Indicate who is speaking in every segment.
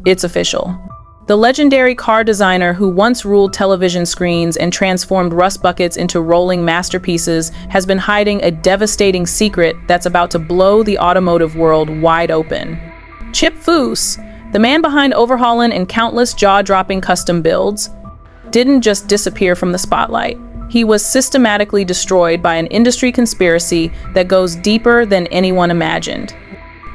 Speaker 1: It's official. The legendary car designer who once ruled television screens and transformed rust buckets into rolling masterpieces has been hiding a devastating secret that's about to blow the automotive world wide open. Chip Foose, the man behind Overhaulin and countless jaw-dropping custom builds, didn't just disappear from the spotlight. He was systematically destroyed by an industry conspiracy that goes deeper than anyone imagined.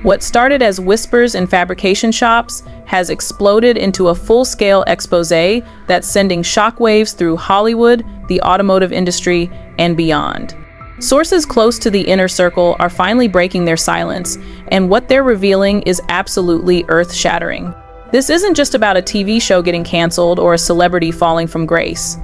Speaker 1: What started as whispers in fabrication shops has exploded into a full-scale expose that's sending shockwaves through Hollywood, the automotive industry, and beyond. Sources close to the inner circle are finally breaking their silence, and what they're revealing is absolutely earth-shattering. This isn't just about a TV show getting canceled or a celebrity falling from grace.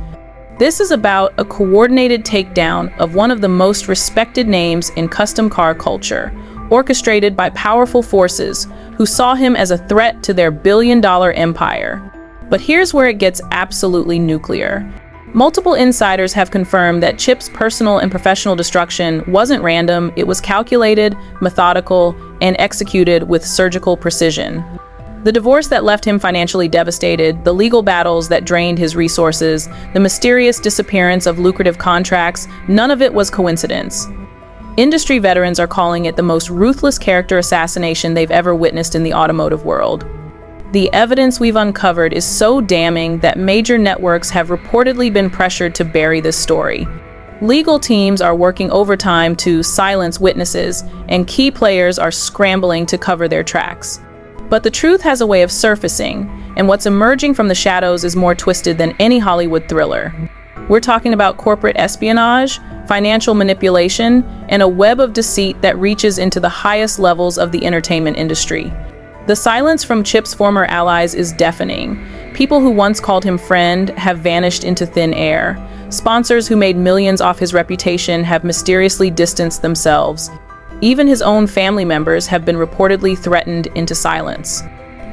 Speaker 1: This is about a coordinated takedown of one of the most respected names in custom car culture, orchestrated by powerful forces who saw him as a threat to their billion-dollar empire. But here's where it gets absolutely nuclear. Multiple insiders have confirmed that Chip's personal and professional destruction wasn't random, it was calculated, methodical, and executed with surgical precision. The divorce that left him financially devastated, the legal battles that drained his resources, the mysterious disappearance of lucrative contracts, none of it was coincidence. Industry veterans are calling it the most ruthless character assassination they've ever witnessed in the automotive world. The evidence we've uncovered is so damning that major networks have reportedly been pressured to bury this story. Legal teams are working overtime to silence witnesses, and key players are scrambling to cover their tracks. But the truth has a way of surfacing, and what's emerging from the shadows is more twisted than any Hollywood thriller. We're talking about corporate espionage, financial manipulation, and a web of deceit that reaches into the highest levels of the entertainment industry. The silence from Chip's former allies is deafening. People who once called him friend have vanished into thin air. Sponsors who made millions off his reputation have mysteriously distanced themselves. Even his own family members have been reportedly threatened into silence.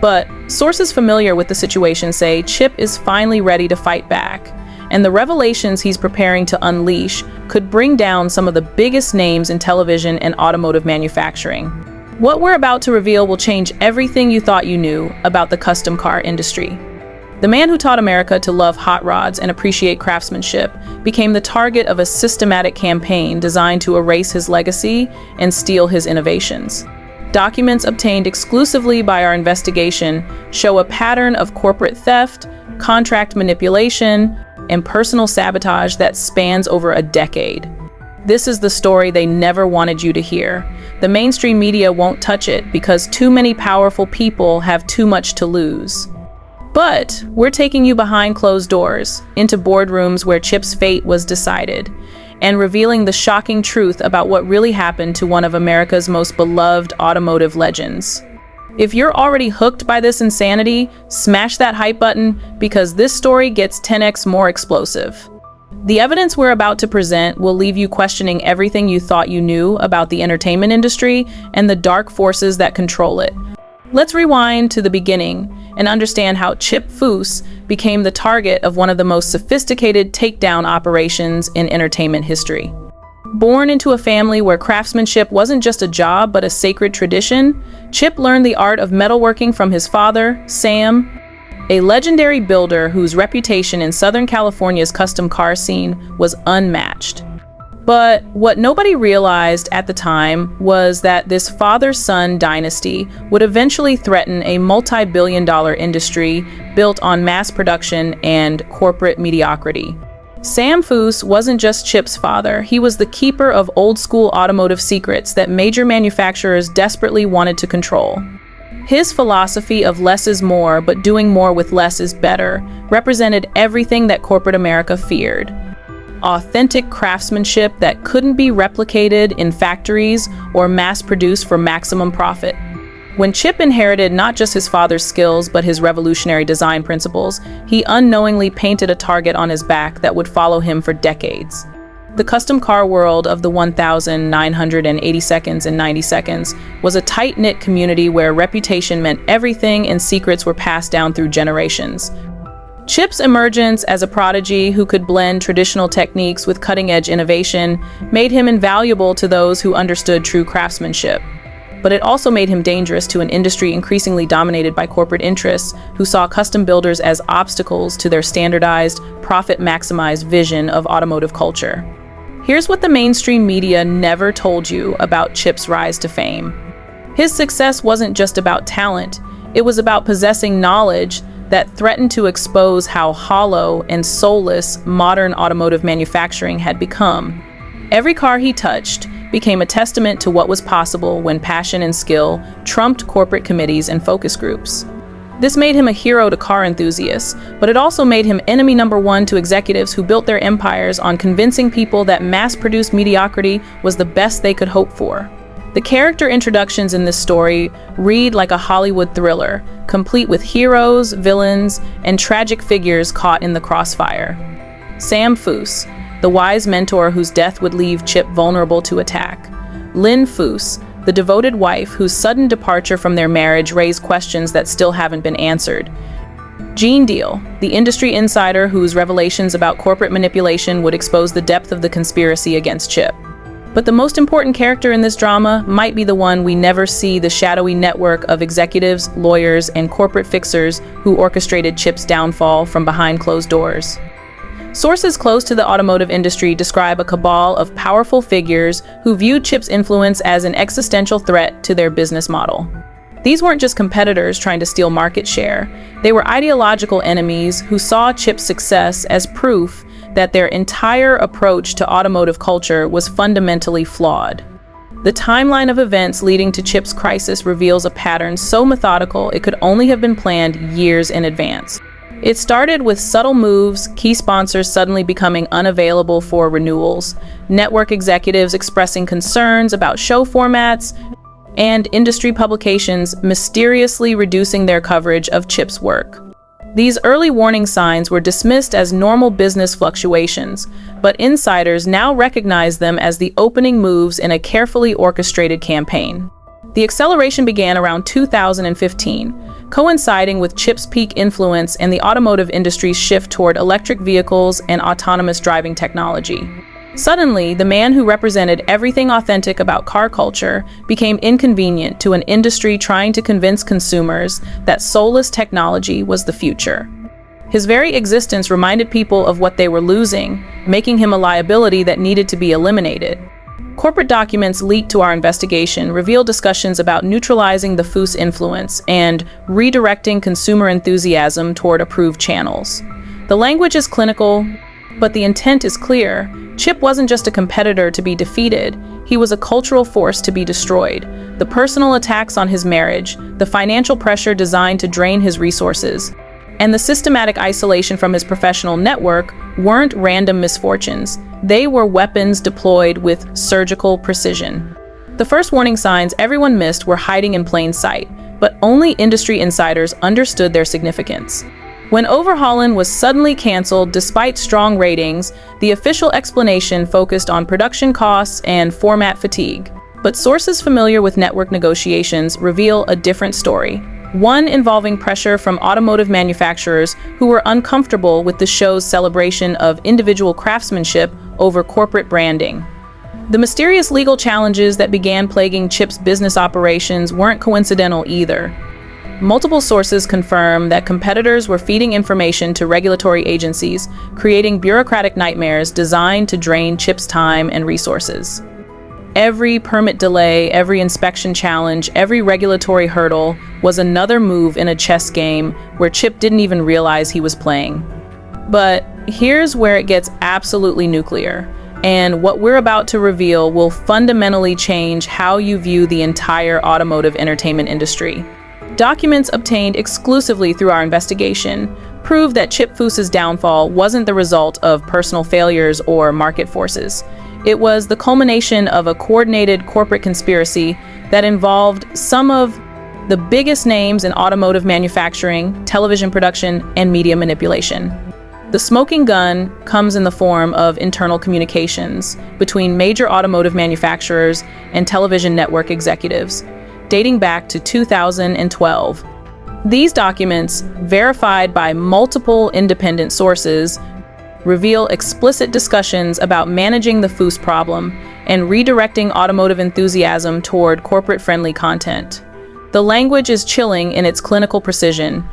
Speaker 1: But sources familiar with the situation say Chip is finally ready to fight back, and the revelations he's preparing to unleash could bring down some of the biggest names in television and automotive manufacturing. What we're about to reveal will change everything you thought you knew about the custom car industry. The man who taught America to love hot rods and appreciate craftsmanship became the target of a systematic campaign designed to erase his legacy and steal his innovations. Documents obtained exclusively by our investigation show a pattern of corporate theft, contract manipulation, and personal sabotage that spans over a decade. This is the story they never wanted you to hear. The mainstream media won't touch it because too many powerful people have too much to lose. But we're taking you behind closed doors, into boardrooms where Chip's fate was decided, and revealing the shocking truth about what really happened to one of America's most beloved automotive legends. If you're already hooked by this insanity, smash that hype button because this story gets 10x more explosive. The evidence we're about to present will leave you questioning everything you thought you knew about the entertainment industry and the dark forces that control it. Let's rewind to the beginning and understand how Chip Foose became the target of one of the most sophisticated takedown operations in entertainment history. Born into a family where craftsmanship wasn't just a job but a sacred tradition, Chip learned the art of metalworking from his father, Sam, a legendary builder whose reputation in Southern California's custom car scene was unmatched. But what nobody realized at the time was that this father-son dynasty would eventually threaten a multi-billion-dollar industry built on mass production and corporate mediocrity. Sam Foose wasn't just Chip's father, he was the keeper of old-school automotive secrets that major manufacturers desperately wanted to control. His philosophy of less is more, but doing more with less is better, represented everything that corporate America feared. Authentic craftsmanship that couldn't be replicated in factories or mass-produced for maximum profit. When Chip inherited not just his father's skills but his revolutionary design principles, he unknowingly painted a target on his back that would follow him for decades. The custom car world of the 1,980 seconds and 90 seconds was a tight-knit community where reputation meant everything and secrets were passed down through generations. Chip's emergence as a prodigy who could blend traditional techniques with cutting-edge innovation made him invaluable to those who understood true craftsmanship. but it also made him dangerous to an industry increasingly dominated by corporate interests who saw custom builders as obstacles to their standardized, profit-maximized vision of automotive culture. Here's what the mainstream media never told you about Chip's rise to fame. His success wasn't just about talent, it was about possessing knowledge that threatened to expose how hollow and soulless modern automotive manufacturing had become. Every car he touched became a testament to what was possible when passion and skill trumped corporate committees and focus groups. This made him a hero to car enthusiasts, but it also made him enemy number one to executives who built their empires on convincing people that mass-produced mediocrity was the best they could hope for. The character introductions in this story read like a Hollywood thriller, complete with heroes, villains, and tragic figures caught in the crossfire. Sam Foose, the wise mentor whose death would leave Chip vulnerable to attack. Lynn Foose, the devoted wife whose sudden departure from their marriage raised questions that still haven't been answered. Gene Deal, the industry insider whose revelations about corporate manipulation would expose the depth of the conspiracy against Chip. But the most important character in this drama might be the one we never see: the shadowy network of executives, lawyers, and corporate fixers who orchestrated Chip's downfall from behind closed doors. Sources close to the automotive industry describe a cabal of powerful figures who viewed Chip's influence as an existential threat to their business model. These weren't just competitors trying to steal market share. They were ideological enemies who saw Chip's success as proof that their entire approach to automotive culture was fundamentally flawed. The timeline of events leading to Chip's crisis reveals a pattern so methodical it could only have been planned years in advance. It started with subtle moves, key sponsors suddenly becoming unavailable for renewals, network executives expressing concerns about show formats, and industry publications mysteriously reducing their coverage of Chip's work. These early warning signs were dismissed as normal business fluctuations, but insiders now recognize them as the opening moves in a carefully orchestrated campaign. The acceleration began around 2015, coinciding with Chip's peak influence and the automotive industry's shift toward electric vehicles and autonomous driving technology. Suddenly, the man who represented everything authentic about car culture became inconvenient to an industry trying to convince consumers that soulless technology was the future. His very existence reminded people of what they were losing, making him a liability that needed to be eliminated. Corporate documents leaked to our investigation reveal discussions about neutralizing the Foose influence and redirecting consumer enthusiasm toward approved channels. The language is clinical, but the intent is clear. Chip wasn't just a competitor to be defeated, he was a cultural force to be destroyed. The personal attacks on his marriage, the financial pressure designed to drain his resources, and the systematic isolation from his professional network weren't random misfortunes. They were weapons deployed with surgical precision. The first warning signs everyone missed were hiding in plain sight, but only industry insiders understood their significance. When Overhaulin was suddenly canceled despite strong ratings, the official explanation focused on production costs and format fatigue. But sources familiar with network negotiations reveal a different story, one involving pressure from automotive manufacturers who were uncomfortable with the show's celebration of individual craftsmanship over corporate branding. The mysterious legal challenges that began plaguing Chip's business operations weren't coincidental either. Multiple sources confirm that competitors were feeding information to regulatory agencies, creating bureaucratic nightmares designed to drain Chip's time and resources. Every permit delay, every inspection challenge, every regulatory hurdle was another move in a chess game where Chip didn't even realize he was playing. But here's where it gets absolutely nuclear, and what we're about to reveal will fundamentally change how you view the entire automotive entertainment industry. Documents obtained exclusively through our investigation prove that Chip Foose's downfall wasn't the result of personal failures or market forces. It was the culmination of a coordinated corporate conspiracy that involved some of the biggest names in automotive manufacturing, television production, and media manipulation. The smoking gun comes in the form of internal communications between major automotive manufacturers and television network executives, dating back to 2012. These documents, verified by multiple independent sources, reveal explicit discussions about managing the Foose problem and redirecting automotive enthusiasm toward corporate-friendly content. The language is chilling in its clinical precision,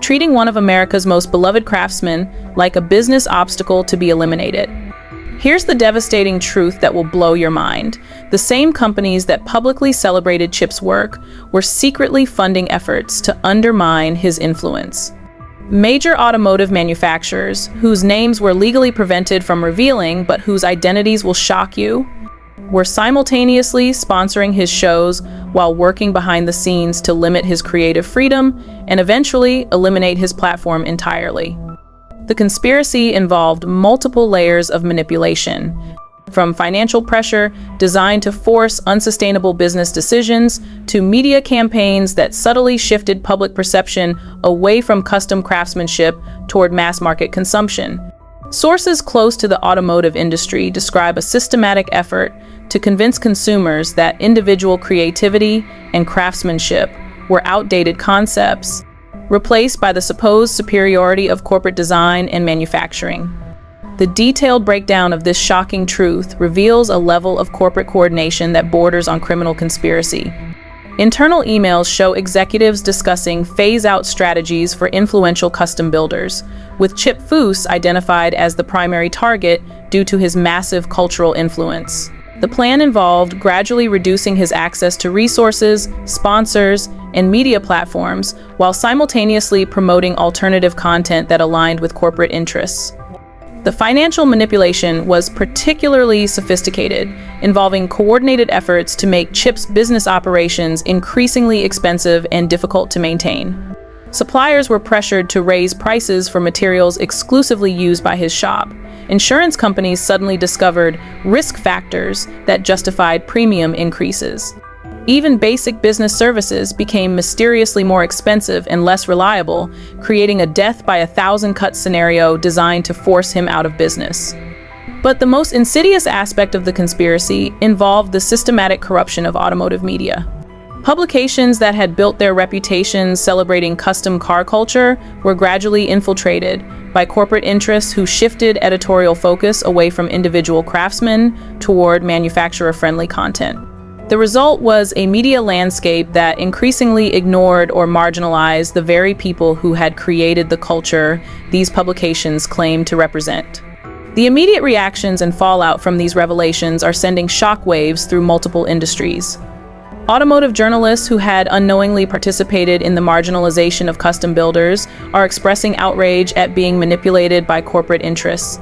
Speaker 1: treating one of America's most beloved craftsmen like a business obstacle to be eliminated. Here's the devastating truth that will blow your mind. The same companies that publicly celebrated Chip's work were secretly funding efforts to undermine his influence. Major automotive manufacturers, whose names were legally prevented from revealing but whose identities will shock you, were simultaneously sponsoring his shows while working behind the scenes to limit his creative freedom and eventually eliminate his platform entirely. The conspiracy involved multiple layers of manipulation, from financial pressure designed to force unsustainable business decisions to media campaigns that subtly shifted public perception away from custom craftsmanship toward mass-market consumption. Sources close to the automotive industry describe a systematic effort to convince consumers that individual creativity and craftsmanship were outdated concepts, replaced by the supposed superiority of corporate design and manufacturing. The detailed breakdown of this shocking truth reveals a level of corporate coordination that borders on criminal conspiracy. Internal emails show executives discussing phase-out strategies for influential custom builders, with Chip Foose identified as the primary target due to his massive cultural influence. The plan involved gradually reducing his access to resources, sponsors, and media platforms, while simultaneously promoting alternative content that aligned with corporate interests. The financial manipulation was particularly sophisticated, involving coordinated efforts to make Chip's business operations increasingly expensive and difficult to maintain. Suppliers were pressured to raise prices for materials exclusively used by his shop. Insurance companies suddenly discovered risk factors that justified premium increases. Even basic business services became mysteriously more expensive and less reliable, creating a death-by-a-thousand-cut scenario designed to force him out of business. But the most insidious aspect of the conspiracy involved the systematic corruption of automotive media. Publications that had built their reputations celebrating custom car culture were gradually infiltrated by corporate interests who shifted editorial focus away from individual craftsmen toward manufacturer-friendly content. The result was a media landscape that increasingly ignored or marginalized the very people who had created the culture these publications claimed to represent. The immediate reactions and fallout from these revelations are sending shockwaves through multiple industries. Automotive journalists who had unknowingly participated in the marginalization of custom builders are expressing outrage at being manipulated by corporate interests.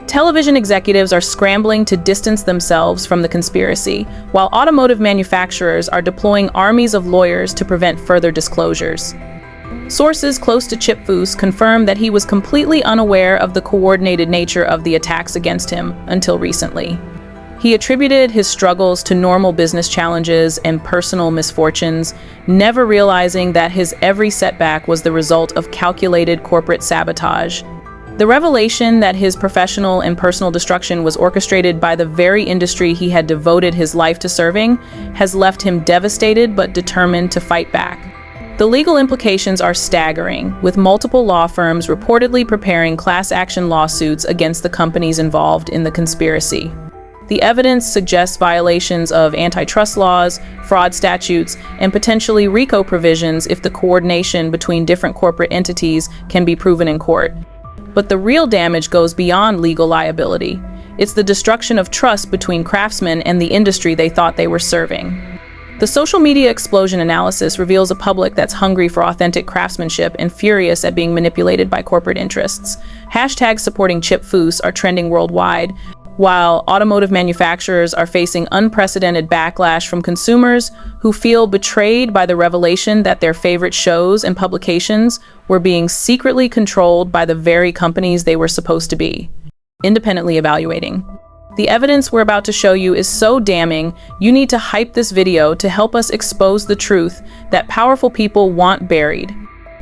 Speaker 1: Television executives are scrambling to distance themselves from the conspiracy, while automotive manufacturers are deploying armies of lawyers to prevent further disclosures. Sources close to Chip Foose confirm that he was completely unaware of the coordinated nature of the attacks against him until recently. He attributed his struggles to normal business challenges and personal misfortunes, never realizing that his every setback was the result of calculated corporate sabotage. The revelation that his professional and personal destruction was orchestrated by the very industry he had devoted his life to serving has left him devastated but determined to fight back. The legal implications are staggering, with multiple law firms reportedly preparing class action lawsuits against the companies involved in the conspiracy. The evidence suggests violations of antitrust laws, fraud statutes, and potentially RICO provisions if the coordination between different corporate entities can be proven in court. But the real damage goes beyond legal liability. It's the destruction of trust between craftsmen and the industry they thought they were serving. The social media explosion analysis reveals a public that's hungry for authentic craftsmanship and furious at being manipulated by corporate interests. Hashtags supporting Chip Foose are trending worldwide, while automotive manufacturers are facing unprecedented backlash from consumers who feel betrayed by the revelation that their favorite shows and publications were being secretly controlled by the very companies they were supposed to be independently evaluating. The evidence we're about to show you is so damning, you need to hype this video to help us expose the truth that powerful people want buried.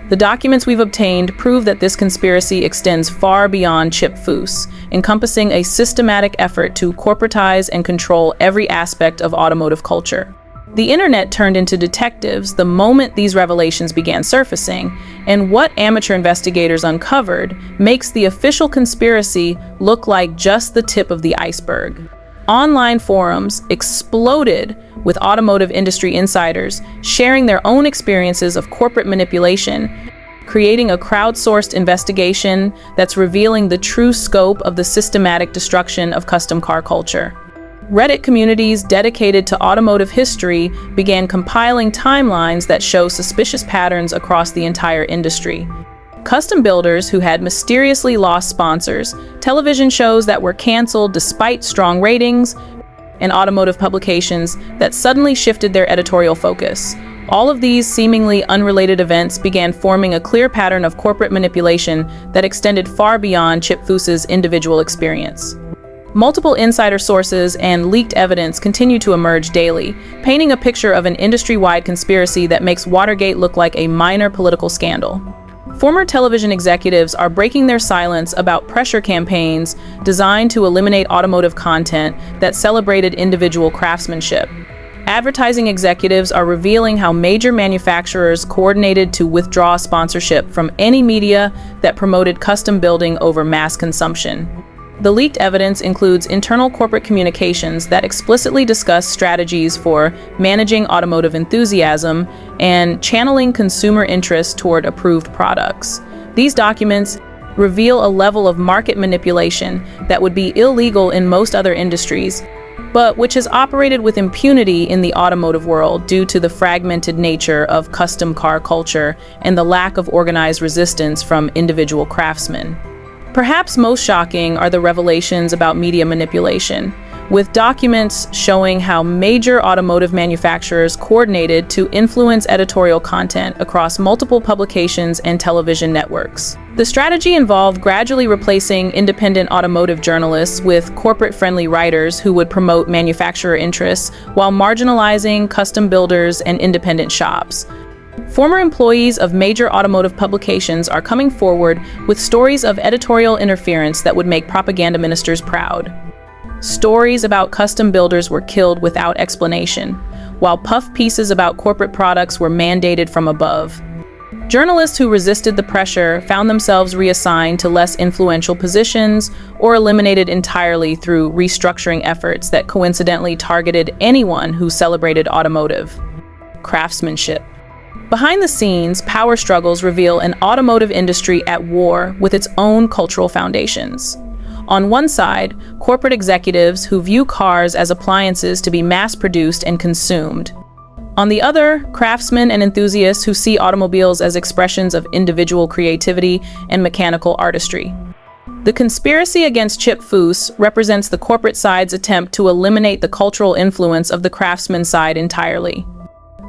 Speaker 1: The documents we've obtained prove that this conspiracy extends far beyond Chip Foose, encompassing a systematic effort to corporatize and control every aspect of automotive culture. The internet turned into detectives the moment these revelations began surfacing, and what amateur investigators uncovered makes the official conspiracy look like just the tip of the iceberg. Online forums exploded with automotive industry insiders sharing their own experiences of corporate manipulation, creating a crowdsourced investigation that's revealing the true scope of the systematic destruction of custom car culture. Reddit communities dedicated to automotive history began compiling timelines that show suspicious patterns across the entire industry. Custom builders who had mysteriously lost sponsors, television shows that were canceled despite strong ratings, and automotive publications that suddenly shifted their editorial focus. All of these seemingly unrelated events began forming a clear pattern of corporate manipulation that extended far beyond Chip Foose's individual experience. Multiple insider sources and leaked evidence continue to emerge daily, painting a picture of an industry-wide conspiracy that makes Watergate look like a minor political scandal. Former television executives are breaking their silence about pressure campaigns designed to eliminate automotive content that celebrated individual craftsmanship. Advertising executives are revealing how major manufacturers coordinated to withdraw sponsorship from any media that promoted custom building over mass consumption. The leaked evidence includes internal corporate communications that explicitly discuss strategies for managing automotive enthusiasm and channeling consumer interest toward approved products. These documents reveal a level of market manipulation that would be illegal in most other industries, but which has operated with impunity in the automotive world due to the fragmented nature of custom car culture and the lack of organized resistance from individual craftsmen. Perhaps most shocking are the revelations about media manipulation, with documents showing how major automotive manufacturers coordinated to influence editorial content across multiple publications and television networks. The strategy involved gradually replacing independent automotive journalists with corporate-friendly writers who would promote manufacturer interests while marginalizing custom builders and independent shops. Former employees of major automotive publications are coming forward with stories of editorial interference that would make propaganda ministers proud. Stories about custom builders were killed without explanation, while puff pieces about corporate products were mandated from above. Journalists who resisted the pressure found themselves reassigned to less influential positions or eliminated entirely through restructuring efforts that coincidentally targeted anyone who celebrated automotive craftsmanship. Behind the scenes, power struggles reveal an automotive industry at war with its own cultural foundations. On one side, corporate executives who view cars as appliances to be mass-produced and consumed. On the other, craftsmen and enthusiasts who see automobiles as expressions of individual creativity and mechanical artistry. The conspiracy against Chip Foose represents the corporate side's attempt to eliminate the cultural influence of the craftsman side entirely.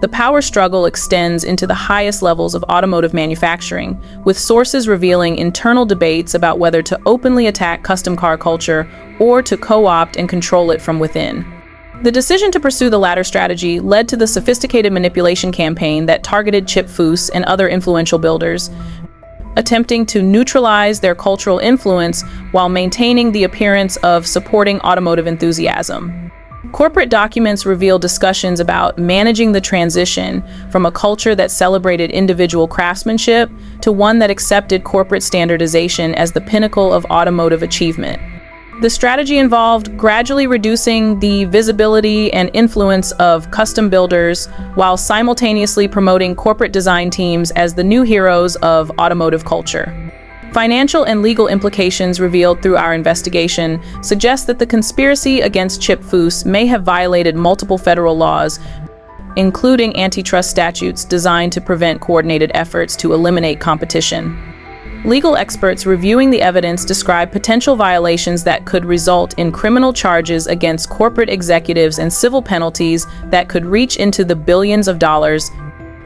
Speaker 1: The power struggle extends into the highest levels of automotive manufacturing, with sources revealing internal debates about whether to openly attack custom car culture or to co-opt and control it from within. The decision to pursue the latter strategy led to the sophisticated manipulation campaign that targeted Chip Foose and other influential builders, attempting to neutralize their cultural influence while maintaining the appearance of supporting automotive enthusiasm. Corporate documents reveal discussions about managing the transition from a culture that celebrated individual craftsmanship to one that accepted corporate standardization as the pinnacle of automotive achievement. The strategy involved gradually reducing the visibility and influence of custom builders while simultaneously promoting corporate design teams as the new heroes of automotive culture. Financial and legal implications revealed through our investigation suggest that the conspiracy against Chip Foose may have violated multiple federal laws, including antitrust statutes designed to prevent coordinated efforts to eliminate competition. Legal experts reviewing the evidence describe potential violations that could result in criminal charges against corporate executives and civil penalties that could reach into the billions of dollars.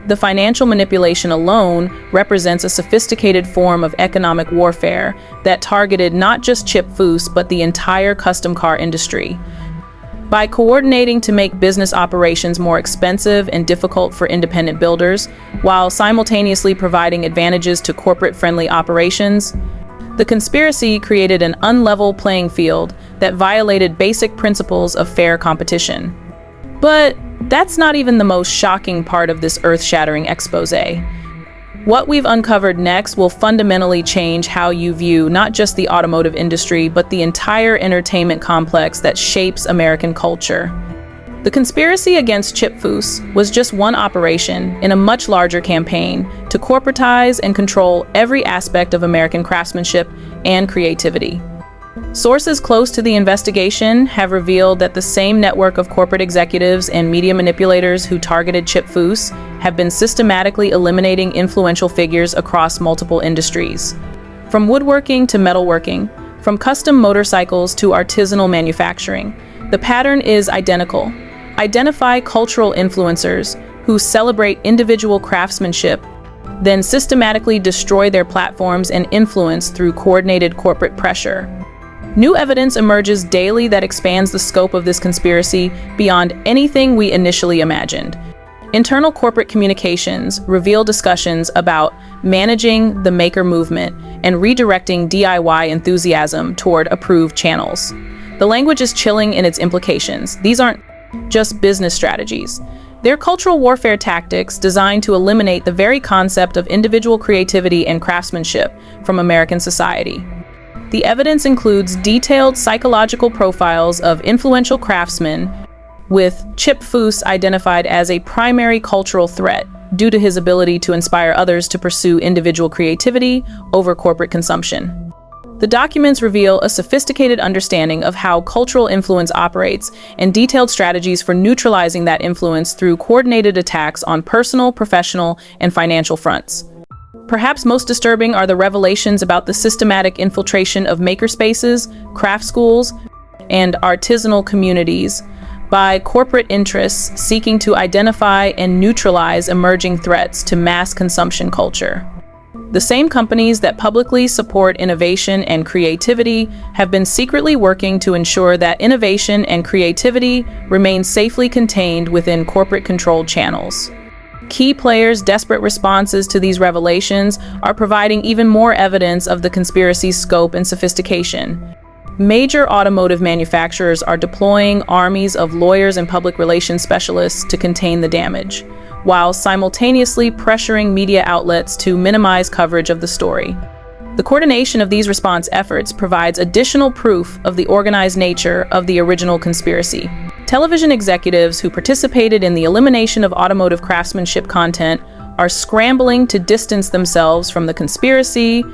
Speaker 1: The financial manipulation alone represents a sophisticated form of economic warfare that targeted not just Chip Foose but the entire custom car industry. By coordinating to make business operations more expensive and difficult for independent builders, while simultaneously providing advantages to corporate-friendly operations, the conspiracy created an unlevel playing field that violated basic principles of fair competition. But That's not even the most shocking part of this earth-shattering expose. What we've uncovered next will fundamentally change how you view not just the automotive industry, but the entire entertainment complex that shapes American culture. The conspiracy against Chip Foose was just one operation in a much larger campaign to corporatize and control every aspect of American craftsmanship and creativity. Sources close to the investigation have revealed that the same network of corporate executives and media manipulators who targeted Chip Foose have been systematically eliminating influential figures across multiple industries. From woodworking to metalworking, from custom motorcycles to artisanal manufacturing, the pattern is identical. Identify cultural influencers who celebrate individual craftsmanship, then systematically destroy their platforms and influence through coordinated corporate pressure. New evidence emerges daily that expands the scope of this conspiracy beyond anything we initially imagined. Internal corporate communications reveal discussions about managing the maker movement and redirecting DIY enthusiasm toward approved channels. The language is chilling in its implications. These aren't just business strategies. They're cultural warfare tactics designed to eliminate the very concept of individual creativity and craftsmanship from American society. The evidence includes detailed psychological profiles of influential craftsmen, with Chip Foose identified as a primary cultural threat due to his ability to inspire others to pursue individual creativity over corporate consumption. The documents reveal a sophisticated understanding of how cultural influence operates and detailed strategies for neutralizing that influence through coordinated attacks on personal, professional, and financial fronts. Perhaps most disturbing are the revelations about the systematic infiltration of makerspaces, craft schools, and artisanal communities by corporate interests seeking to identify and neutralize emerging threats to mass consumption culture. The same companies that publicly support innovation and creativity have been secretly working to ensure that innovation and creativity remain safely contained within corporate-controlled channels. Key players' desperate responses to these revelations are providing even more evidence of the conspiracy's scope and sophistication. Major automotive manufacturers are deploying armies of lawyers and public relations specialists to contain the damage, while simultaneously pressuring media outlets to minimize coverage of the story. The coordination of these response efforts provides additional proof of the organized nature of the original conspiracy. Television executives who participated in the elimination of automotive craftsmanship content are scrambling to distance themselves from the conspiracy,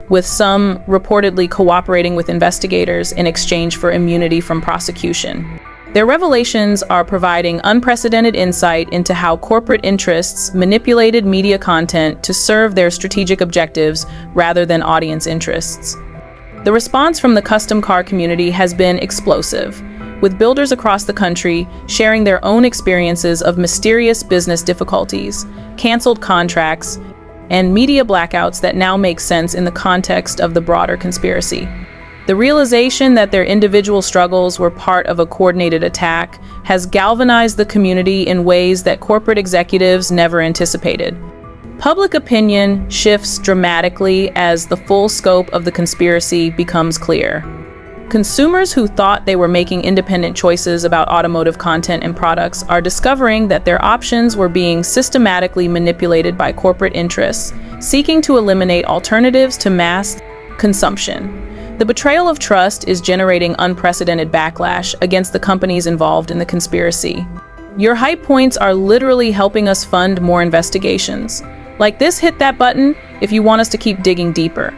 Speaker 1: with some reportedly cooperating with investigators in exchange for immunity from prosecution. Their revelations are providing unprecedented insight into how corporate interests manipulated media content to serve their strategic objectives rather than audience interests. The response from the custom car community has been explosive, with builders across the country sharing their own experiences of mysterious business difficulties, canceled contracts, and media blackouts that now make sense in the context of the broader conspiracy. The realization that their individual struggles were part of a coordinated attack has galvanized the community in ways that corporate executives never anticipated. Public opinion shifts dramatically as the full scope of the conspiracy becomes clear. Consumers who thought they were making independent choices about automotive content and products are discovering that their options were being systematically manipulated by corporate interests, seeking to eliminate alternatives to mass consumption. The betrayal of trust is generating unprecedented backlash against the companies involved in the conspiracy. Your hype points are literally helping us fund more investigations. Like this, hit that button if you want us to keep digging deeper.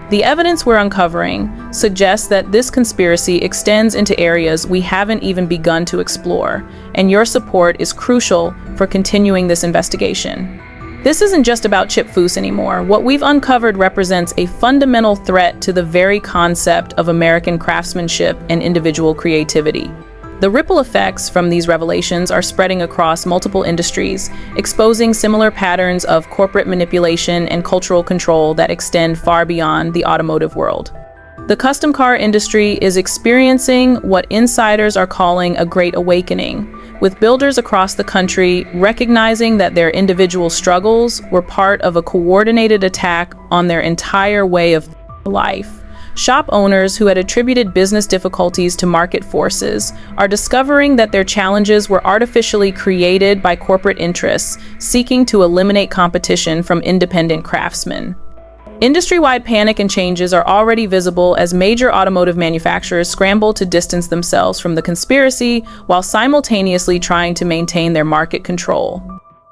Speaker 1: The evidence we're uncovering suggests that this conspiracy extends into areas we haven't even begun to explore, and your support is crucial for continuing this investigation. This isn't just about Chip Foose anymore. What we've uncovered represents a fundamental threat to the very concept of American craftsmanship and individual creativity. The ripple effects from these revelations are spreading across multiple industries, exposing similar patterns of corporate manipulation and cultural control that extend far beyond the automotive world. The custom car industry is experiencing what insiders are calling a great awakening, with builders across the country recognizing that their individual struggles were part of a coordinated attack on their entire way of life. Shop owners who had attributed business difficulties to market forces are discovering that their challenges were artificially created by corporate interests seeking to eliminate competition from independent craftsmen. Industry-wide panic and changes are already visible as major automotive manufacturers scramble to distance themselves from the conspiracy while simultaneously trying to maintain their market control.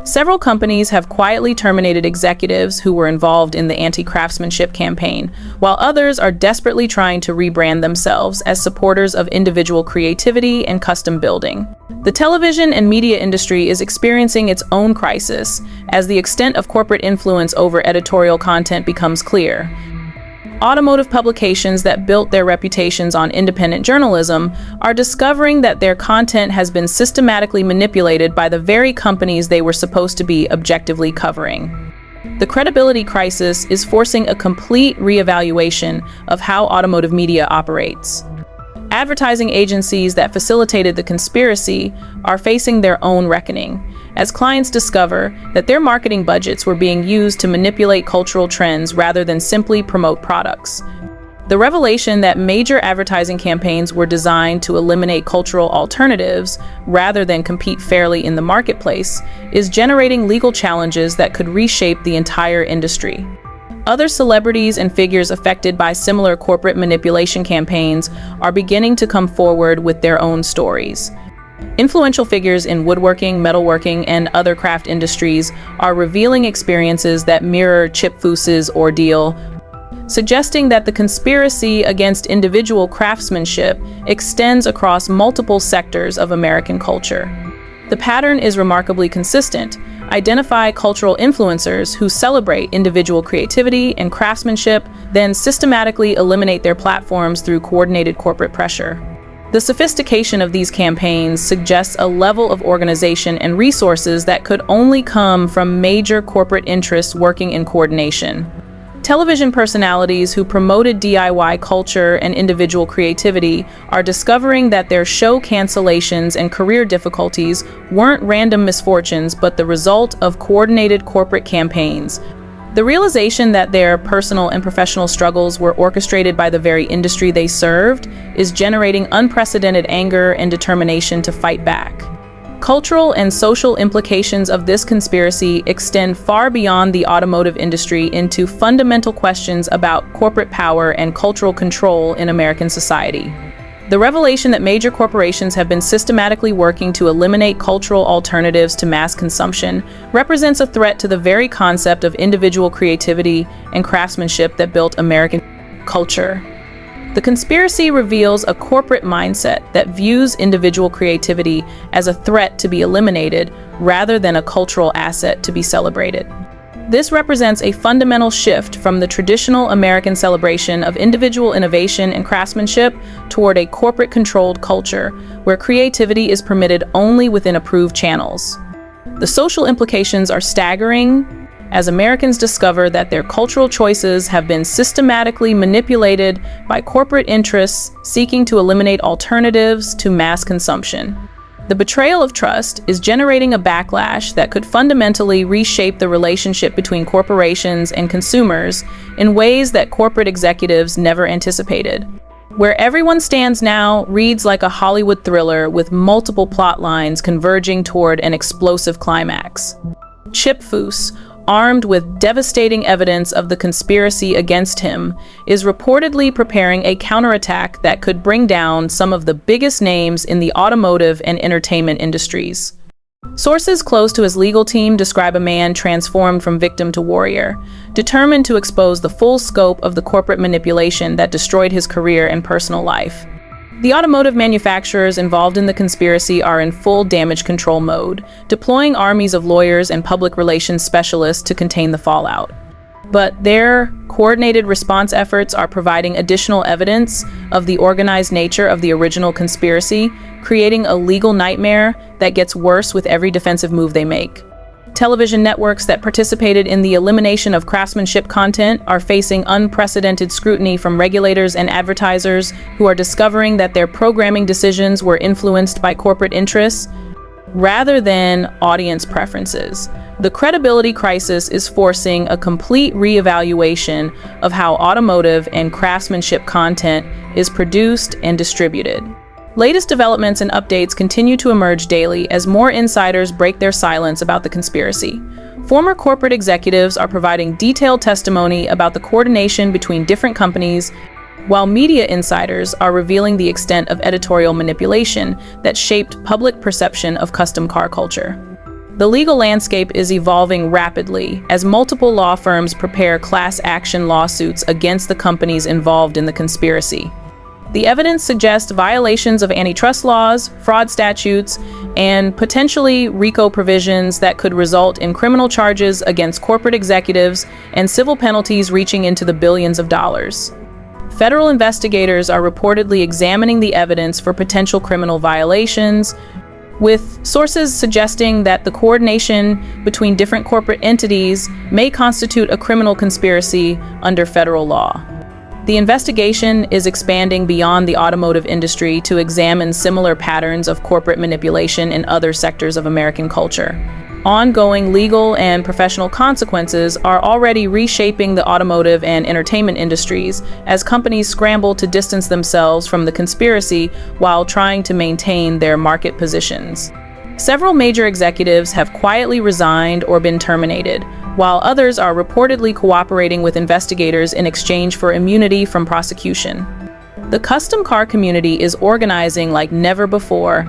Speaker 1: Several companies have quietly terminated executives who were involved in the anti-craftsmanship campaign, while others are desperately trying to rebrand themselves as supporters of individual creativity and custom building. The television and media industry is experiencing its own crisis as the extent of corporate influence over editorial content becomes clear. Automotive publications that built their reputations on independent journalism are discovering that their content has been systematically manipulated by the very companies they were supposed to be objectively covering. The credibility crisis is forcing a complete reevaluation of how automotive media operates. Advertising agencies that facilitated the conspiracy are facing their own reckoning, as clients discover that their marketing budgets were being used to manipulate cultural trends rather than simply promote products. The revelation that major advertising campaigns were designed to eliminate cultural alternatives rather than compete fairly in the marketplace is generating legal challenges that could reshape the entire industry. Other celebrities and figures affected by similar corporate manipulation campaigns are beginning to come forward with their own stories. Influential figures in woodworking, metalworking, and other craft industries are revealing experiences that mirror Chip Foose's ordeal, suggesting that the conspiracy against individual craftsmanship extends across multiple sectors of American culture. The pattern is remarkably consistent. Identify cultural influencers who celebrate individual creativity and craftsmanship, then systematically eliminate their platforms through coordinated corporate pressure. The sophistication of these campaigns suggests a level of organization and resources that could only come from major corporate interests working in coordination. Television personalities who promoted DIY culture and individual creativity are discovering that their show cancellations and career difficulties weren't random misfortunes but the result of coordinated corporate campaigns. The realization that their personal and professional struggles were orchestrated by the very industry they served is generating unprecedented anger and determination to fight back. Cultural and social implications of this conspiracy extend far beyond the automotive industry into fundamental questions about corporate power and cultural control in American society. The revelation that major corporations have been systematically working to eliminate cultural alternatives to mass consumption represents a threat to the very concept of individual creativity and craftsmanship that built American culture. The conspiracy reveals a corporate mindset that views individual creativity as a threat to be eliminated rather than a cultural asset to be celebrated. This represents a fundamental shift from the traditional American celebration of individual innovation and craftsmanship toward a corporate-controlled culture where creativity is permitted only within approved channels. The social implications are staggering as Americans discover that their cultural choices have been systematically manipulated by corporate interests seeking to eliminate alternatives to mass consumption. The betrayal of trust is generating a backlash that could fundamentally reshape the relationship between corporations and consumers in ways that corporate executives never anticipated. Where Everyone Stands Now reads like a Hollywood thriller with multiple plot lines converging toward an explosive climax. Chip Foose, armed with devastating evidence of the conspiracy against him, is reportedly preparing a counterattack that could bring down some of the biggest names in the automotive and entertainment industries. Sources close to his legal team describe a man transformed from victim to warrior, determined to expose the full scope of the corporate manipulation that destroyed his career and personal life. The automotive manufacturers involved in the conspiracy are in full damage control mode, deploying armies of lawyers and public relations specialists to contain the fallout. But their coordinated response efforts are providing additional evidence of the organized nature of the original conspiracy, creating a legal nightmare that gets worse with every defensive move they make. Television networks that participated in the elimination of craftsmanship content are facing unprecedented scrutiny from regulators and advertisers who are discovering that their programming decisions were influenced by corporate interests rather than audience preferences. The credibility crisis is forcing a complete reevaluation of how automotive and craftsmanship content is produced and distributed. Latest developments and updates continue to emerge daily as more insiders break their silence about the conspiracy. Former corporate executives are providing detailed testimony about the coordination between different companies, while media insiders are revealing the extent of editorial manipulation that shaped public perception of custom car culture. The legal landscape is evolving rapidly as multiple law firms prepare class action lawsuits against the companies involved in the conspiracy. The evidence suggests violations of antitrust laws, fraud statutes, and potentially RICO provisions that could result in criminal charges against corporate executives and civil penalties reaching into the billions of dollars. Federal investigators are reportedly examining the evidence for potential criminal violations, with sources suggesting that the coordination between different corporate entities may constitute a criminal conspiracy under federal law. The investigation is expanding beyond the automotive industry to examine similar patterns of corporate manipulation in other sectors of American culture. Ongoing legal and professional consequences are already reshaping the automotive and entertainment industries as companies scramble to distance themselves from the conspiracy while trying to maintain their market positions. Several major executives have quietly resigned or been terminated, while others are reportedly cooperating with investigators in exchange for immunity from prosecution. The custom car community is organizing like never before,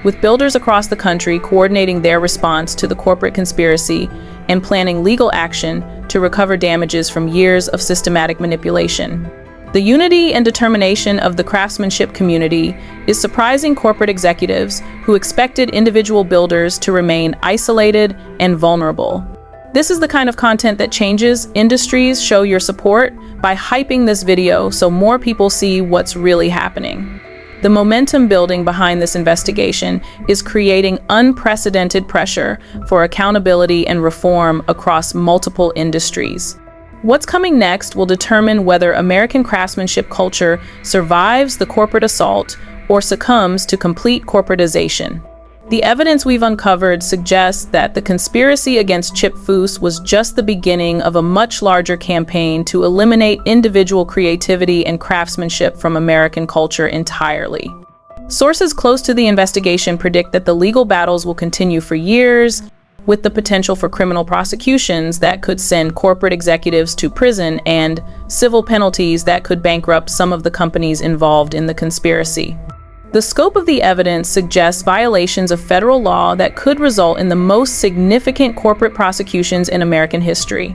Speaker 1: with builders across the country coordinating their response to the corporate conspiracy and planning legal action to recover damages from years of systematic manipulation. The unity and determination of the craftsmanship community is surprising corporate executives who expected individual builders to remain isolated and vulnerable. This is the kind of content that changes industries. Show your support by hyping this video so more people see what's really happening. The momentum building behind this investigation is creating unprecedented pressure for accountability and reform across multiple industries. What's coming next will determine whether American craftsmanship culture survives the corporate assault or succumbs to complete corporatization. The evidence we've uncovered suggests that the conspiracy against Chip Foose was just the beginning of a much larger campaign to eliminate individual creativity and craftsmanship from American culture entirely. Sources close to the investigation predict that the legal battles will continue for years, with the potential for criminal prosecutions that could send corporate executives to prison and civil penalties that could bankrupt some of the companies involved in the conspiracy. The scope of the evidence suggests violations of federal law that could result in the most significant corporate prosecutions in American history.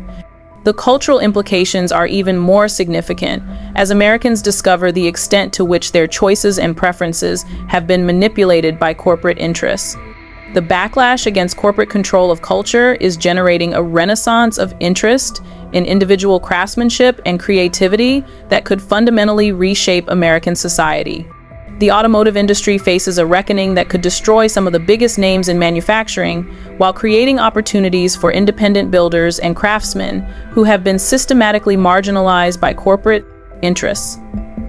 Speaker 1: The cultural implications are even more significant as Americans discover the extent to which their choices and preferences have been manipulated by corporate interests. The backlash against corporate control of culture is generating a renaissance of interest in individual craftsmanship and creativity that could fundamentally reshape American society. The automotive industry faces a reckoning that could destroy some of the biggest names in manufacturing, while creating opportunities for independent builders and craftsmen who have been systematically marginalized by corporate interests.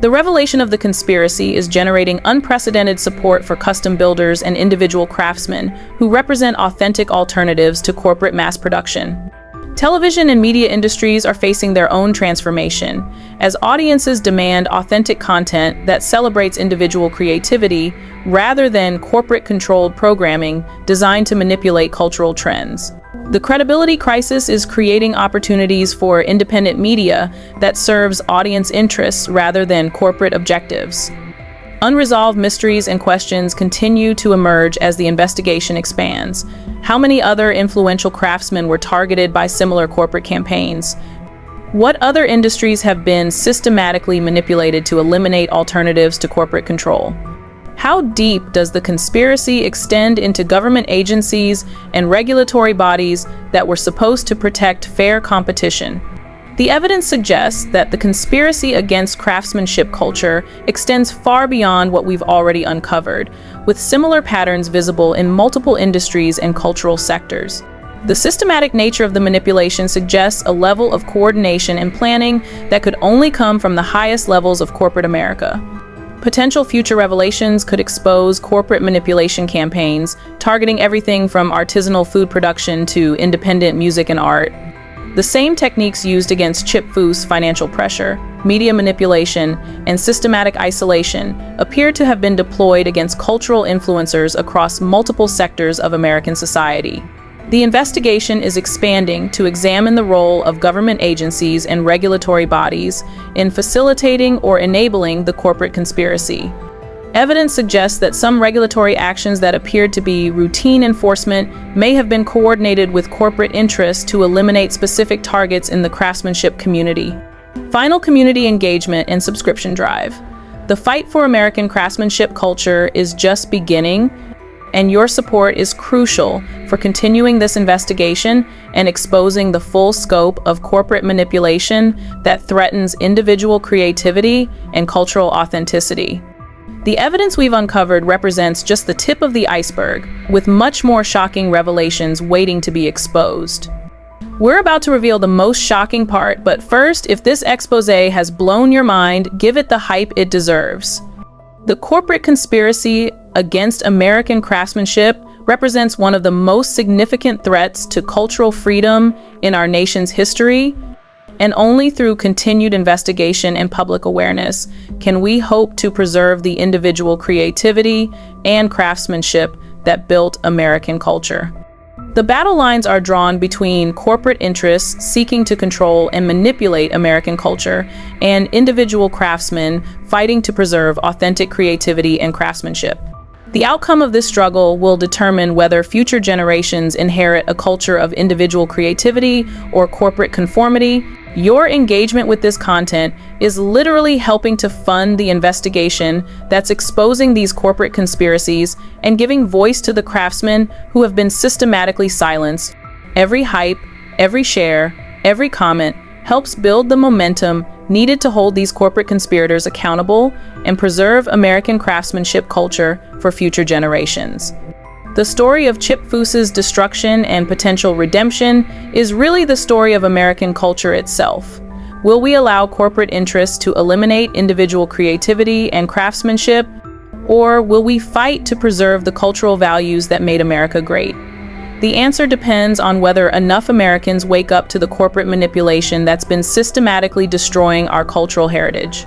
Speaker 1: The revelation of the conspiracy is generating unprecedented support for custom builders and individual craftsmen who represent authentic alternatives to corporate mass production. Television and media industries are facing their own transformation as audiences demand authentic content that celebrates individual creativity rather than corporate-controlled programming designed to manipulate cultural trends. The credibility crisis is creating opportunities for independent media that serves audience interests rather than corporate objectives. Unresolved mysteries and questions continue to emerge as the investigation expands. How many other influential craftsmen were targeted by similar corporate campaigns? What other industries have been systematically manipulated to eliminate alternatives to corporate control? How deep does the conspiracy extend into government agencies and regulatory bodies that were supposed to protect fair competition? The evidence suggests that the conspiracy against craftsmanship culture extends far beyond what we've already uncovered, with similar patterns visible in multiple industries and cultural sectors. The systematic nature of the manipulation suggests a level of coordination and planning that could only come from the highest levels of corporate America. Potential future revelations could expose corporate manipulation campaigns, targeting everything from artisanal food production to independent music and art. The same techniques used against Chip Foose, financial pressure, media manipulation, and systematic isolation appear to have been deployed against cultural influencers across multiple sectors of American society. The investigation is expanding to examine the role of government agencies and regulatory bodies in facilitating or enabling the corporate conspiracy. Evidence suggests that some regulatory actions that appeared to be routine enforcement may have been coordinated with corporate interests to eliminate specific targets in the craftsmanship community. Final community engagement and subscription drive. The fight for American craftsmanship culture is just beginning, and your support is crucial for continuing this investigation and exposing the full scope of corporate manipulation that threatens individual creativity and cultural authenticity. The evidence we've uncovered represents just the tip of the iceberg, with much more shocking revelations waiting to be exposed. We're about to reveal the most shocking part, but first, if this expose has blown your mind, give it the hype it deserves. The corporate conspiracy against American craftsmanship represents one of the most significant threats to cultural freedom in our nation's history, and only through continued investigation and public awareness can we hope to preserve the individual creativity and craftsmanship that built American culture. The battle lines are drawn between corporate interests seeking to control and manipulate American culture and individual craftsmen fighting to preserve authentic creativity and craftsmanship. The outcome of this struggle will determine whether future generations inherit a culture of individual creativity or corporate conformity. Your engagement with this content is literally helping to fund the investigation that's exposing these corporate conspiracies and giving voice to the craftsmen who have been systematically silenced. Every hype, every share, every comment helps build the momentum needed to hold these corporate conspirators accountable and preserve American craftsmanship culture for future generations. The story of Chip Foose's destruction and potential redemption is really the story of American culture itself. Will we allow corporate interests to eliminate individual creativity and craftsmanship, or will we fight to preserve the cultural values that made America great? The answer depends on whether enough Americans wake up to the corporate manipulation that's been systematically destroying our cultural heritage.